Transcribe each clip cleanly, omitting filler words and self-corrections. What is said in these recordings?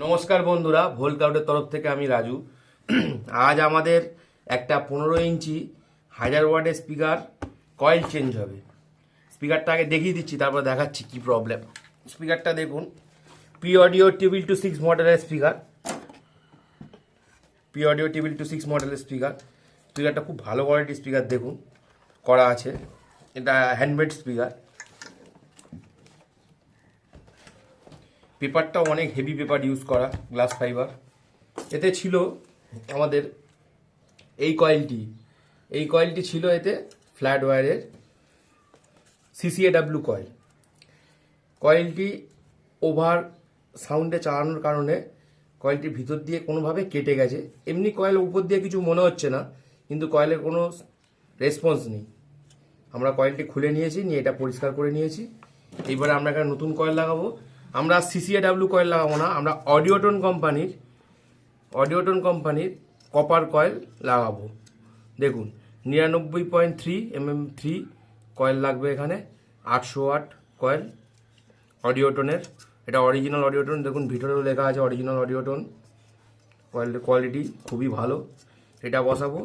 নমস্কার বন্ধুরা, ভোল ক্লাউডের তরফ থেকে আমি রাজু। আজ আমাদের একটা 15 ইঞ্চি 1000 ওয়াটের স্পিকার কয়েল চেঞ্জ হবে। স্পিকারটা আগে দেখিয়ে দিচ্ছি, তারপর দেখাচ্ছি কি প্রবলেম। স্পিকারটা দেখুন, পি অডিও টেবিল টু 6 মডেলের speaker. P audio table two 6 মডেলের স্পিকার। স্পিকারটা খুব ভালো কোয়ালিটির স্পিকার দেখুন করা আছে। এটা হ্যান্ডমেড স্পিকার। পেপারটাও অনেক হেভি পেপার ইউজ করা, গ্লাস ফাইবার। এতে ছিল আমাদের এই কয়েলটি ছিল এতে ফ্ল্যাট ওয়্যারের CCAW কয়েল। কয়েলটি ওভার সাউন্ডে চালানোর কারণে কয়েলটির ভিতর দিয়ে কোনোভাবে কেটে গেছে। এমনি কয়েল উপর দিয়ে কিছু মনে হচ্ছে না, কিন্তু কয়েলের কোনো রেসপন্স নেই। আমরা কয়েলটি খুলে নিয়েছি, নিয়ে এটা পরিষ্কার করে নিয়েছি। এইবারে আমরা একটা নতুন কয়েল লাগাবো। আমরা CCAW কয়েল লাগাবো না, আমরা অডিওটন কোম্পানির কপার কয়েল লাগাবো। দেখুন 99.3 mm3 কয়েল লাগবে এখানে। 800 ওয়াট কয়েল অডিওটনের। এটা অরিজিনাল অডিওটন, দেখুন ভিতরেও লেখা আছে অরিজিনাল অডিওটন। কয়েলের কোয়ালিটি খুবই ভালো। এটা বসাবো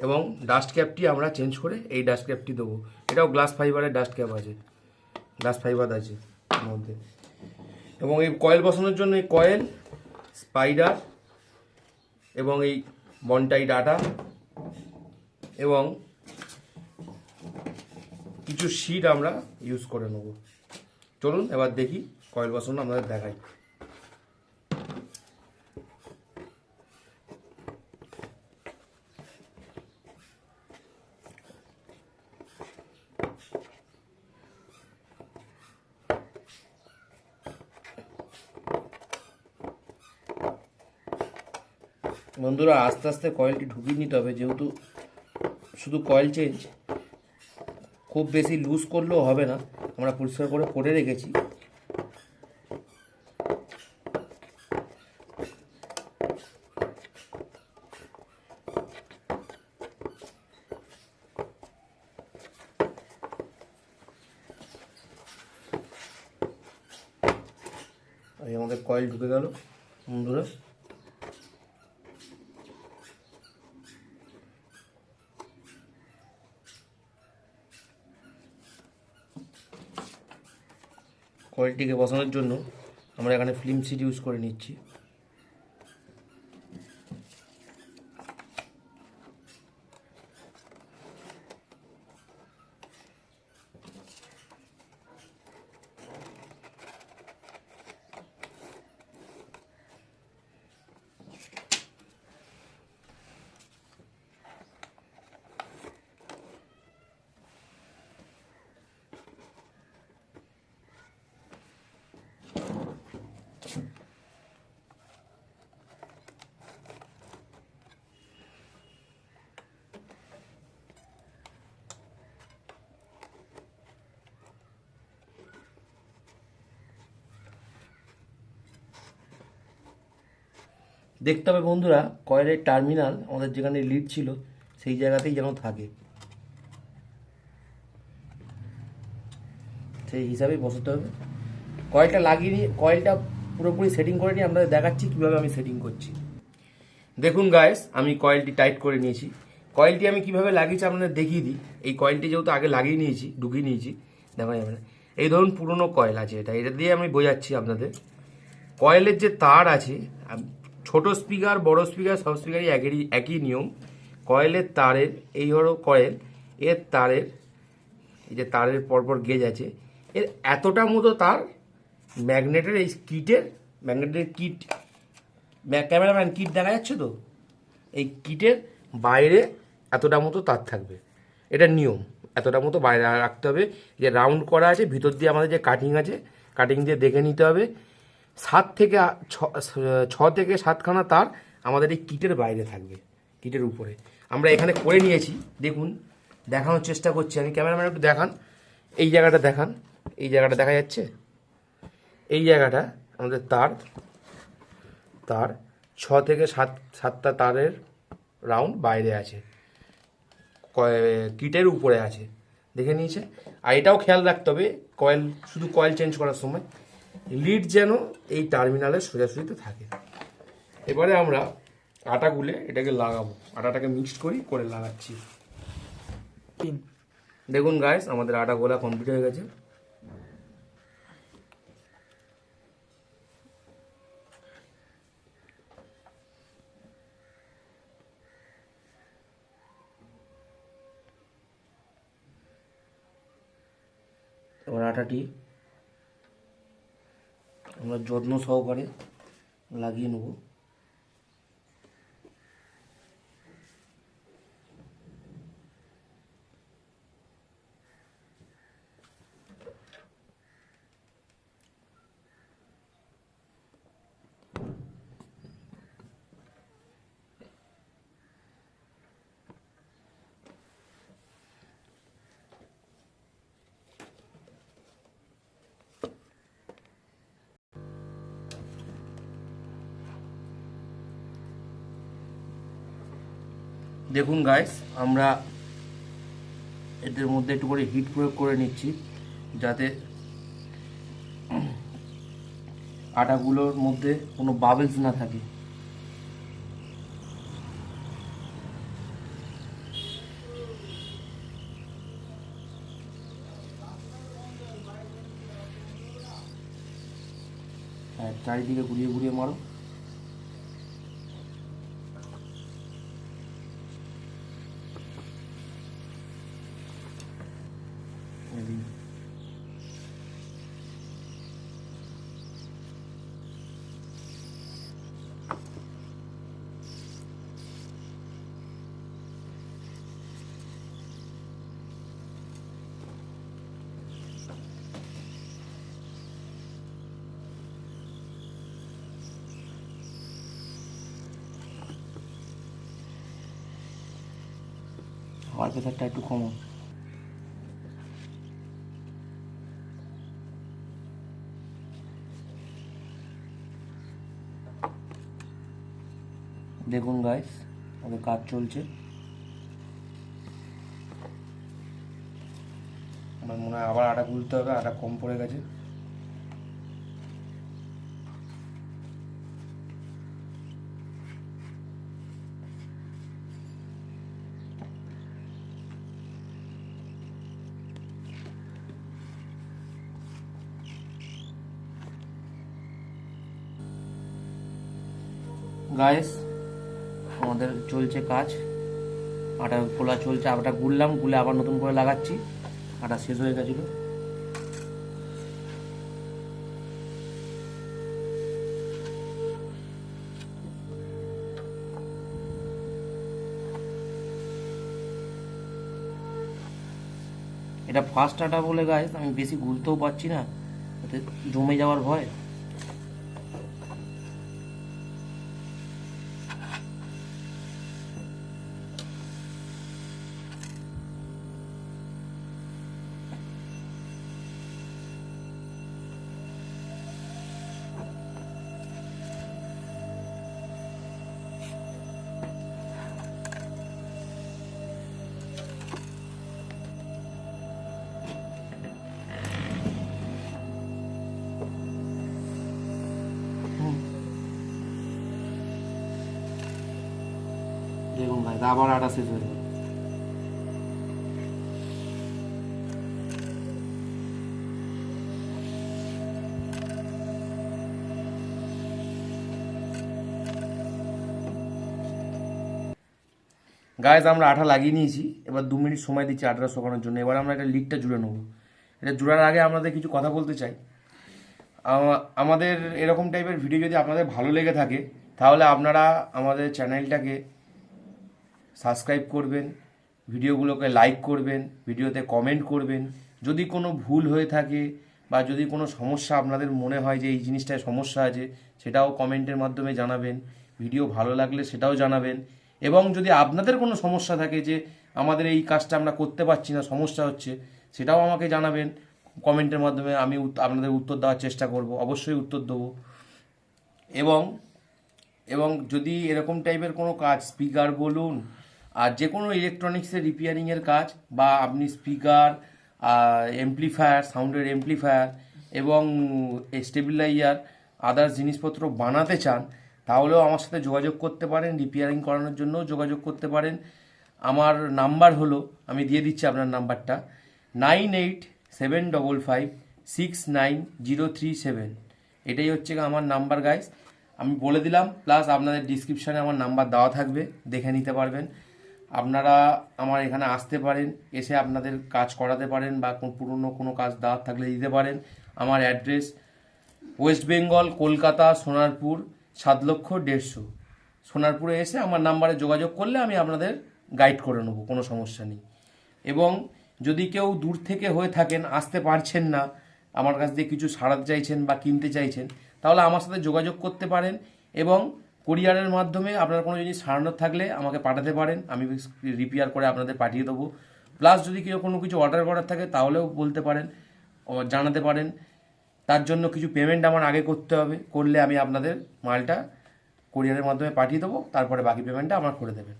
এবং ডাস্ট ক্যাপটি আমরা চেঞ্জ করে এই ডাস্ট ক্যাপটি দেবো। এটাও গ্লাস ফাইবারের ডাস্ট ক্যাপ আছে, গ্লাস ফাইবার আছে এর মধ্যে। এবং এই কয়েল বসানোর জন্য এই কয়েল, স্পাইডার এবং এই বনটাই ডাটা এবং কিছু শিট আমরা ইউজ করে নেব। চলুন এবার দেখি কয়েল বসানো আমাদের দেখাই। বন্ধুরা, আস্তে আস্তে কয়েলটি ঢুকিয়ে নিতে হবে, যেহেতু শুধু কয়েল চেঞ্জ, খুব বেশি লুজ করলেও হবে না। আমরা পরিষ্কার করে রেখেছি। এই আমাদের কয়েল ঢুকে গেল বন্ধুরা। কয়েলটিকে বসানোর জন্য আমরা এখানে ফিল্ম শিট ইউজ করে নিচ্ছি। দেখতে হবে বন্ধুরা, কয়েলের টার্মিনাল আমাদের যেখানে লিড ছিল সেই জায়গাতেই যেন থাকে, সেই হিসাবেই বসাতে হবে। কয়েলটা লাগিয়ে নিয়ে, কয়েলটা পুরোপুরি সেটিং করে নিয়ে আপনাদের দেখাচ্ছি কীভাবে আমি সেটিং করছি। দেখুন গাইস, আমি কয়েলটি টাইট করে নিয়েছি। কয়েলটি আমি কিভাবে লাগিয়েছি আপনাদের দেখিয়ে দিই। এই কয়েলটি যেহেতু আগে লাগিয়ে নিয়েছি, ঢুকিয়ে নিয়েছি, দেখা যাবে না। এই ধরুন পুরনো কয়েল আছে, এটা দিয়ে আমি বোঝাচ্ছি আপনাদের। কয়েলের যে তার আছে, ছোট স্পিকার বড় স্পিকার সব স্পিকারই একই নিয়ম। কয়েলের তারের, এই হলো কয়েল, এর তারের, এই যে তারের পরপর গেজ আছে, এর এতটা মতো তার ম্যাগনেটের, এই কিটের, ম্যাগনেটের কিট, ক্যামেরাম্যান কিট দেখা যাচ্ছে তো, এই কিটের বাইরে এতটা মতো তার থাকবে। এটা নিয়ম, এতটা মতো বাইরে রাখতে হবে। যে রাউন্ড করা আছে, ভিতর দিয়ে আমাদের যে কাটিং আছে, কাটিং দিয়ে দেখে নিতে হবে। 6 থেকে 7খানা তার আমাদের এই কিটের বাইরে থাকবে, কিটের উপরে। আমরা এখানে করে নিয়েছি, দেখুন দেখানোর চেষ্টা করছি আমি। ক্যামেরাম্যান একটু দেখান, এই জায়গাটা দেখান, এই জায়গাটা দেখা যাচ্ছে, এই জায়গাটা আমাদের তার 6 থেকে 7টা তারের রাউন্ড বাইরে আছে, কিটের উপরে আছে, দেখে নিয়েছে। আর এটাও খেয়াল রাখতে হবে, শুধু কয়েল চেঞ্জ করার সময় লিড যেন এই টার্মিনালের সোজাসুজিতে থাকে। এবারে আমরা আটা গুলে এটাকে লাগাবো, আটাটাকে মিক্সড করে লাগাচ্ছি। দেখুন গাইস, আমাদের আটা গোলা কমপ্লিট হয়ে গেছে। এবার আটাটি আমরা যত্ন সহকারে লাগিয়ে নেব। দেখুন গাইস, আমরা এদের মধ্যে একটু করে হিট প্রয়োগ করে নিচ্ছি যাতে আটাগুলোর মধ্যে কোনো বাবলস না থাকে। চারিদিকে ঘুরিয়ে ঘুরিয়ে মারো। হাওয়ার প্রেসারটা একটু কমো। দেখুন গাইস, আমাদের কাজ চলছে। আমার মনে হয় আবার আটা গুলতে হবে, আটা কম পড়ে গেছে। গাইস, আমাদের চলছে কাজ, আটা খোলা চলছে। আটা গুললাম, গুলে আবার নতুন করে লাগাচ্ছি। আটা শেষ হয়ে গেছিল। এটা ফার্স্ট আটা বলে গাইস আমি বেশি গুলতেও পারছি না, যাতে জমে যাওয়ার ভয়। দেখুন ভাই, আবার আটা শেষ হয়ে গেল। গাইজ, আমরা আঠা লাগিয়ে নিয়েছি। এবার 2 মিনিট সময় দিচ্ছি আটাটা শুকানোর জন্য। এবার আমরা এটা লিডটা জুড়ে নেবো। এটা জুড়ার আগে আপনাদের কিছু কথা বলতে চাই। আমাদের এরকম টাইপের ভিডিও যদি আপনাদের ভালো লেগে থাকে, তাহলে আপনারা আমাদের চ্যানেলটাকে সাবস্ক্রাইব করবেন, ভিডিওগুলোকে লাইক করবেন, ভিডিওতে কমেন্ট করবেন। যদি কোনো ভুল হয়ে থাকে বা যদি কোনো সমস্যা আপনাদের মনে হয় যে এই জিনিসটায় সমস্যা আছে, সেটাও কমেন্টের মাধ্যমে জানাবেন। ভিডিও ভালো লাগলে সেটাও জানাবেন। এবং যদি আপনাদের কোনো সমস্যা থাকে যে আমাদের এই কাজটা আমরা করতে পারছি না, সমস্যা হচ্ছে, সেটাও আমাকে জানাবেন কমেন্টের মাধ্যমে। আমি আপনাদের উত্তর দেওয়ার চেষ্টা করব, অবশ্যই উত্তর দেবো। এবং এবং যদি এরকম টাইপের কোনো কাজ, স্পিকার বলুন আর যে কোনো ইলেকট্রনিক্সের রিপেয়ারিংয়ের কাজ, বা আপনি স্পিকার, এমপ্লিফায়ার, সাউন্ডের এমপ্লিফায়ার এবং স্টেবিলাইজার আদার্স জিনিসপত্র বানাতে চান, তাহলেও আমার সাথে যোগাযোগ করতে পারেন। রিপেয়ারিং করানোর জন্যও যোগাযোগ করতে পারেন। আমার নাম্বার হলো, আমি দিয়ে দিচ্ছি আপনার নাম্বারটা, 9875569037। এটাই হচ্ছে আমার নাম্বার গাইস, আমি বলে দিলাম। প্লাস আপনাদের ডিসক্রিপশানে আমার নাম্বার দেওয়া থাকবে, দেখে নিতে পারবেন। আপনারা আমার এখানে আসতে পারেন, এসে আপনাদের কাজ করাতে পারেন, বা পুরনো কোনো কাজ দেওয়ার থাকলে দিতে পারেন। আমার অ্যাড্রেস ওয়েস্ট বেঙ্গল, কলকাতা, সোনারপুর 7,150,000। সোনারপুরে এসে আমার নাম্বারে যোগাযোগ করলে আমি আপনাদের গাইড করে নেব, কোনো সমস্যা নেই। এবং যদি কেউ দূর থেকে হয়ে থাকেন, আসতে পারছেন না, আমার কাছ দিয়ে কিছু সারাতে চাইছেন বা কিনতে চাইছেন, তাহলে আমার সাথে যোগাযোগ করতে পারেন। এবং কুরিয়ারের মাধ্যমে আপনার কোনো জিনিস সারানোর থাকলে আমাকে পাঠাতে পারেন, আমি রিপেয়ার করে আপনাদের পাঠিয়ে দেবো। প্লাস যদি কেউ কোনো কিছু অর্ডার করার থাকে তাহলেও বলতে পারেন, জানাতে পারেন। তার জন্য কিছু পেমেন্ট আমার আগে করতে হবে, করলে আমি আপনাদের মালটা কুরিয়ারের মাধ্যমে পাঠিয়ে দেবো, তারপরে বাকি পেমেন্টটা আমার করে দেবেন।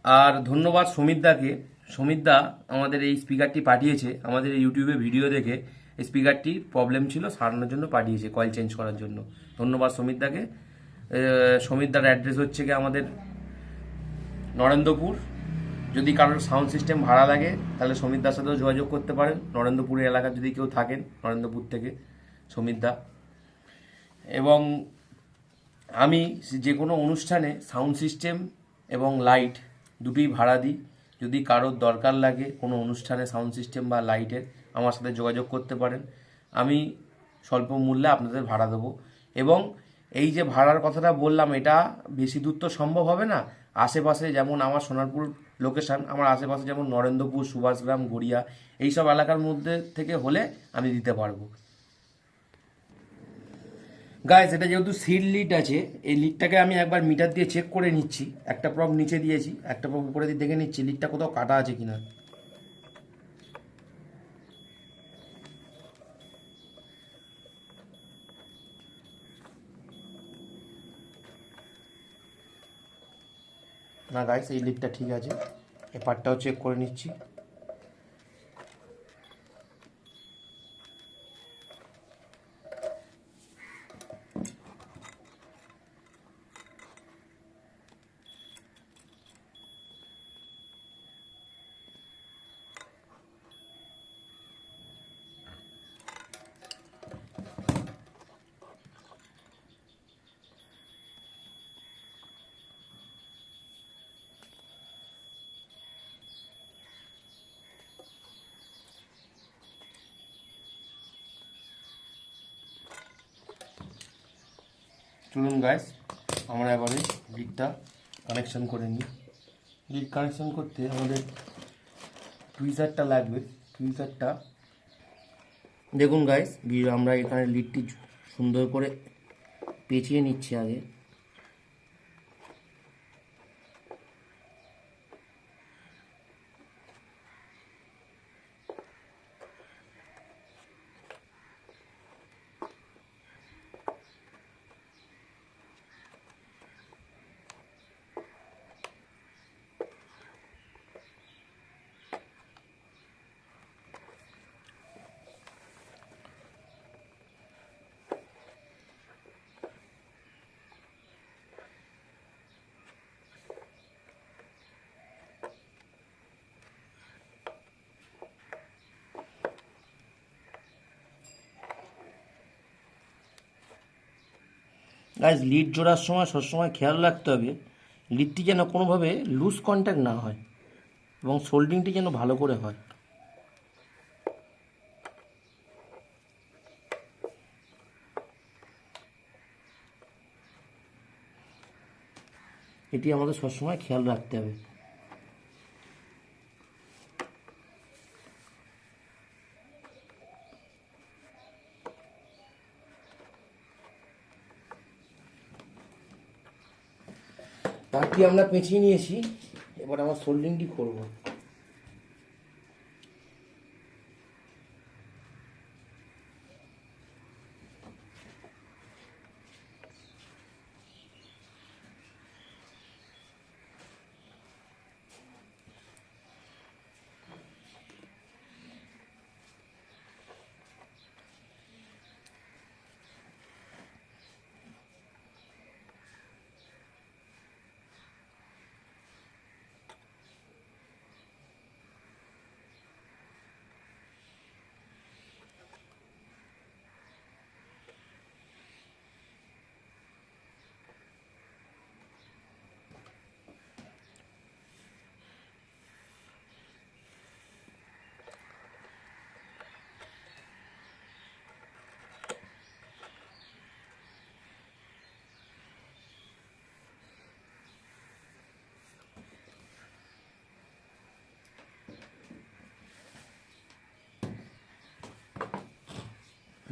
আর ধন্যবাদ সমিতদাকে। সমিতদা আমাদের এই স্পিকারটি পাঠিয়েছে, আমাদের ইউটিউবে ভিডিও দেখে এই স্পিকারটির প্রবলেম ছিল, সারানোর জন্য পাঠিয়েছে, কয়েল চেঞ্জ করার জন্য। ধন্যবাদ সমিতদাকে। সমিতদার অ্যাড্রেস হচ্ছে কি আমাদের নরেন্দ্রপুর। যদি কারোর সাউন্ড সিস্টেম ভাড়া লাগে তাহলে সমিতদার সাথেও যোগাযোগ করতে পারেন। নরেন্দ্রপুরের এলাকায় যদি কেউ থাকেন, নরেন্দ্রপুর থেকে সমিতদা। এবং আমি যে কোনো অনুষ্ঠানে সাউন্ড সিস্টেম এবং লাইট দুটোই ভাড়া দিই। যদি কারোর দরকার লাগে কোনো অনুষ্ঠানে সাউন্ড সিস্টেম বা লাইটের, আমার সাথে যোগাযোগ করতে পারেন, আমি স্বল্প মূল্যে আপনাদের ভাড়া দেবো। এবং এই যে ভাড়ার কথাটা বললাম, এটা বেশি দূর তো সম্ভব হবে না। আশেপাশে যেমন আমার সোনারপুর লোকেশান, আমার আশেপাশে যেমন নরেন্দ্রপুর, সুভাষগ্রাম, গড়িয়া, এইসব এলাকার মধ্যে থেকে হলে আমি দিতে পারবো। গাইস, এটা যেহেতু সিল লিড আছে, এই লিডটাকে আমি একবার মিটার দিয়ে চেক করে নিচ্ছি। একটা প্রব নিচে দিয়েছি, একটা প্রব উপরে দিয়ে দেখে নিচ্ছি লিডটা কোথাও কাটা আছে কিনা। না গাইস, এই লিডটা ঠিক আছে, এই পার্টটাও চেক করে নিচ্ছি। চলুন গাইস, আমরা এবারে লিডটা কানেকশন করে নিই। লিড কানেকশন করতে আমাদের টুইজারটা লাগবে। টুইজারটা দেখুন গাইস, আমরা এখানে লিডটি সুন্দর করে পেঁচিয়ে নিচ্ছি আগে। গাইস, লিড জোড়ার সময় সবসময় খেয়াল রাখতে হবে লিডটি যেন কোনোভাবে লুজ কন্ট্যাক্ট না হয় এবং সোল্ডিংটি যেন ভালো করে হয়। এটি আমাদের সবসময় খেয়াল রাখতে হবে। তারটি আমরা পেঁচিয়ে নিয়েছি, এবার আমরা সোল্ডিংটি করব।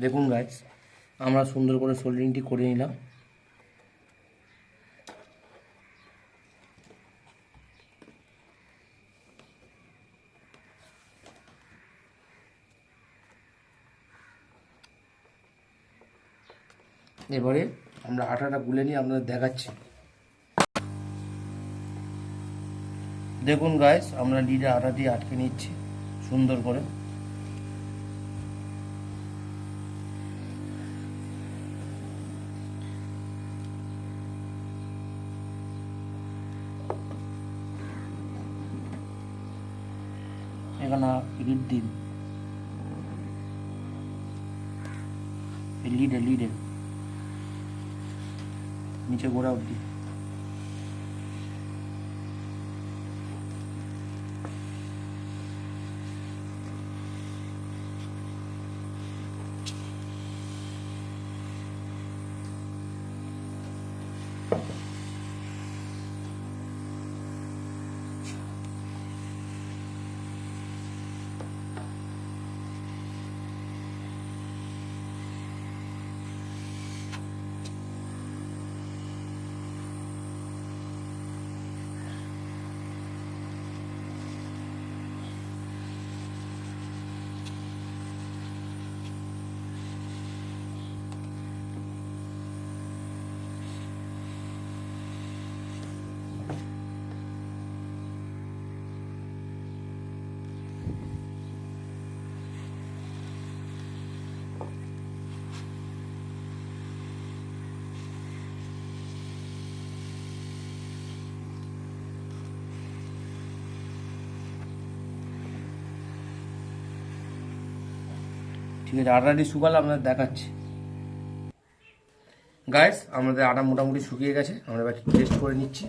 দেখুন গাইস, আমরা সুন্দর করে সোল্ডারিংটি করে নিলাম। এবারে আমরা আটাটা গুলে নিয়ে আপনাদের দেখাচ্ছি। দেখুন গাইস, আমরা লিডে আটা দিয়ে আটকে নিচ্ছি সুন্দর করে। এখানে লিড দিন, লিডে নিচে গোড়া অবধি। ঠিক আছে, আটাটি শুকালে আপনাদের দেখাচ্ছি। গাইস, আমাদের আটা মোটামুটি শুকিয়ে গেছে, আমরা এবার টেস্ট করে নিচ্ছি।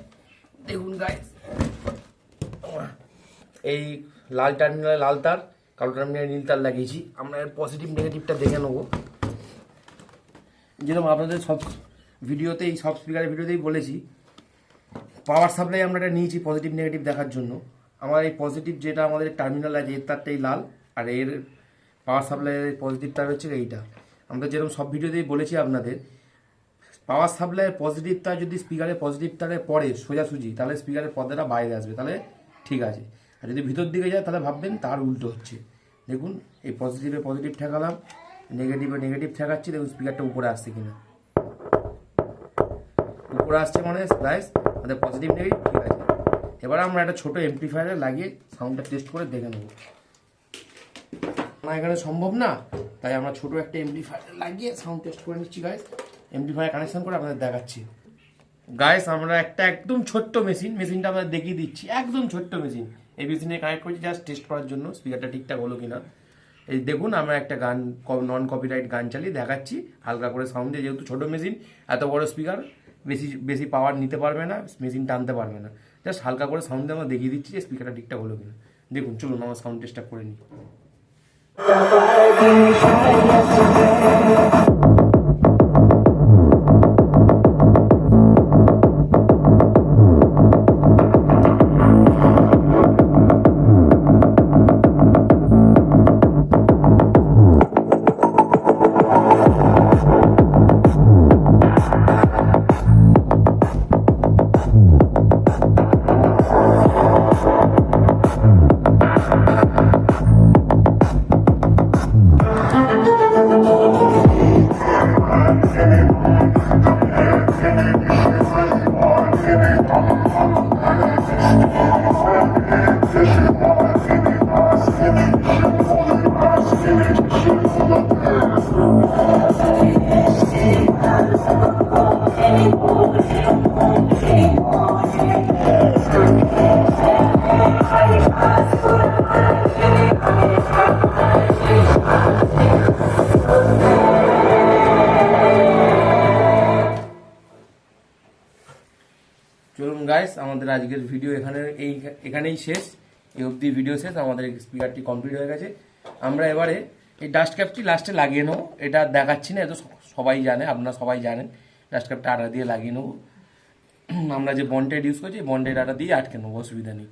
দেখুন গাইস, এই লাল টার্মিনালে লাল তার, কালো টার্মিনালে নীল তার লাগিয়েছি। আমরা এর পজিটিভ নেগেটিভটা দেখে নেবো। যেরকম আপনাদের সব ভিডিওতেই, সব স্পিকারের ভিডিওতেই বলেছি, পাওয়ার সাপ্লাই আমরা এটা নিয়েছি পজিটিভ নেগেটিভ দেখার জন্য। আমার এই পজিটিভ যেটা আমাদের টার্মিনাল আছে, এর তারটাই লাল, আর এর পাওয়ার সাপ্লাইয়ের পজিটিভ তার হচ্ছে এইটা। আমরা যেরকম সব ভিডিওতেই বলেছি আপনাদের, পাওয়ার সাপ্লাইয়ের পজিটিভ তার যদি স্পিকারের পজিটিভ তারে পড়ে সোজাসুজি, তাহলে স্পিকারের পর্দাটা বাইরে আসবে, তাহলে ঠিক আছে। আর যদি ভিতর দিকে যায় তাহলে ভাববেন তার উল্টো হচ্ছে। দেখুন, এই পজিটিভে পজিটিভ ঠেকালাম, নেগেটিভে নেগেটিভ ঠেকাচ্ছি, দেখুন স্পিকারটা উপরে আসছে কিনা। উপরে আসছে মানে গাইস আমাদের পজিটিভ নেগেটিভ ঠিক আছে। এবার আমরা একটা ছোটো এমপ্লিফায়ারে লাগিয়ে সাউন্ডটা টেস্ট করে দেখে নেব। আমার এখানে সম্ভব না, তাই আমরা ছোটো একটা এমপ্লিফায়ার লাগিয়ে সাউন্ড টেস্ট করে নিচ্ছি গাইস। এমপ্লিফায়ার কানেকশন করে আপনাদের দেখাচ্ছি। গাইস, আমরা একটা একদম ছোট্ট মেশিনটা আপনাদের দেখিয়ে দিচ্ছি, একদম ছোট্ট মেশিন। এই মেশিনে কানেক্ট করছি জাস্ট টেস্ট করার জন্য স্পিকারটা ঠিকঠাক হলো কিনা। এই দেখুন, আমরা একটা গান, নন কপিরাইট গান চালিয়ে দেখাচ্ছি হালকা করে সাউন্ডে। যেহেতু ছোটো মেশিন, এত বড় স্পিকার বেশি পাওয়ার নিতে পারবে না, মেশিন টানতে পারবে না। জাস্ট হালকা করে সাউন্ডে আমরা দেখিয়ে দিচ্ছি যে স্পিকারটা ঠিকঠাক হলো কিনা। দেখুন, চলুন আমরা সাউন্ড টেস্টটা করে নিই। চলুন গাইস, আমাদের আজকের ভিডিও এখানেই শেষ। এই অবধি ভিডিও শেষ। আমাদের স্পিকারটি কমপ্লিট হয়ে গেছে। আমরা এবারে এই ডাস্ট ক্যাপটি লাস্টে লাগিয়ে নেবো। এটা দেখাচ্ছি না, এটা সবাই জানে, আপনারা সবাই জানেন। ডাস্ট ক্যাপটা আটা দিয়ে লাগিয়ে নেবো। আমরা যে বন্ডেড ইউজ করছি, বন্ডেড আটা দিয়ে আটকে নেবো, অসুবিধা নেই।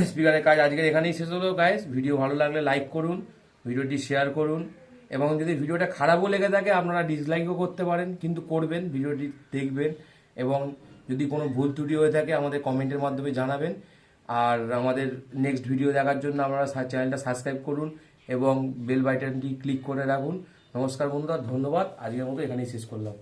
স্পিকারের কাজ আজকের এখানেই শেষ হলো গাইস। ভিডিও ভালো লাগলে লাইক করুন, ভিডিওটি শেয়ার করুন এবং যদি ভিডিওটা খারাপও লেগে থাকে আপনারা ডিসলাইকও করতে পারেন, কিন্তু করবেন, ভিডিওটি দেখবেন এবং যদি কোনো ভুল ত্রুটি হয়ে থাকে আমাদের কমেন্টের মাধ্যমে জানাবেন। আর আমাদের নেক্সট ভিডিও দেখার জন্য আপনারা চ্যানেলটা সাবস্ক্রাইব করুন এবং বেল বাটনটি ক্লিক করে রাখুন। নমস্কার বন্ধুরা, ধন্যবাদ। আজকের মতো এখানেই শেষ করলাম।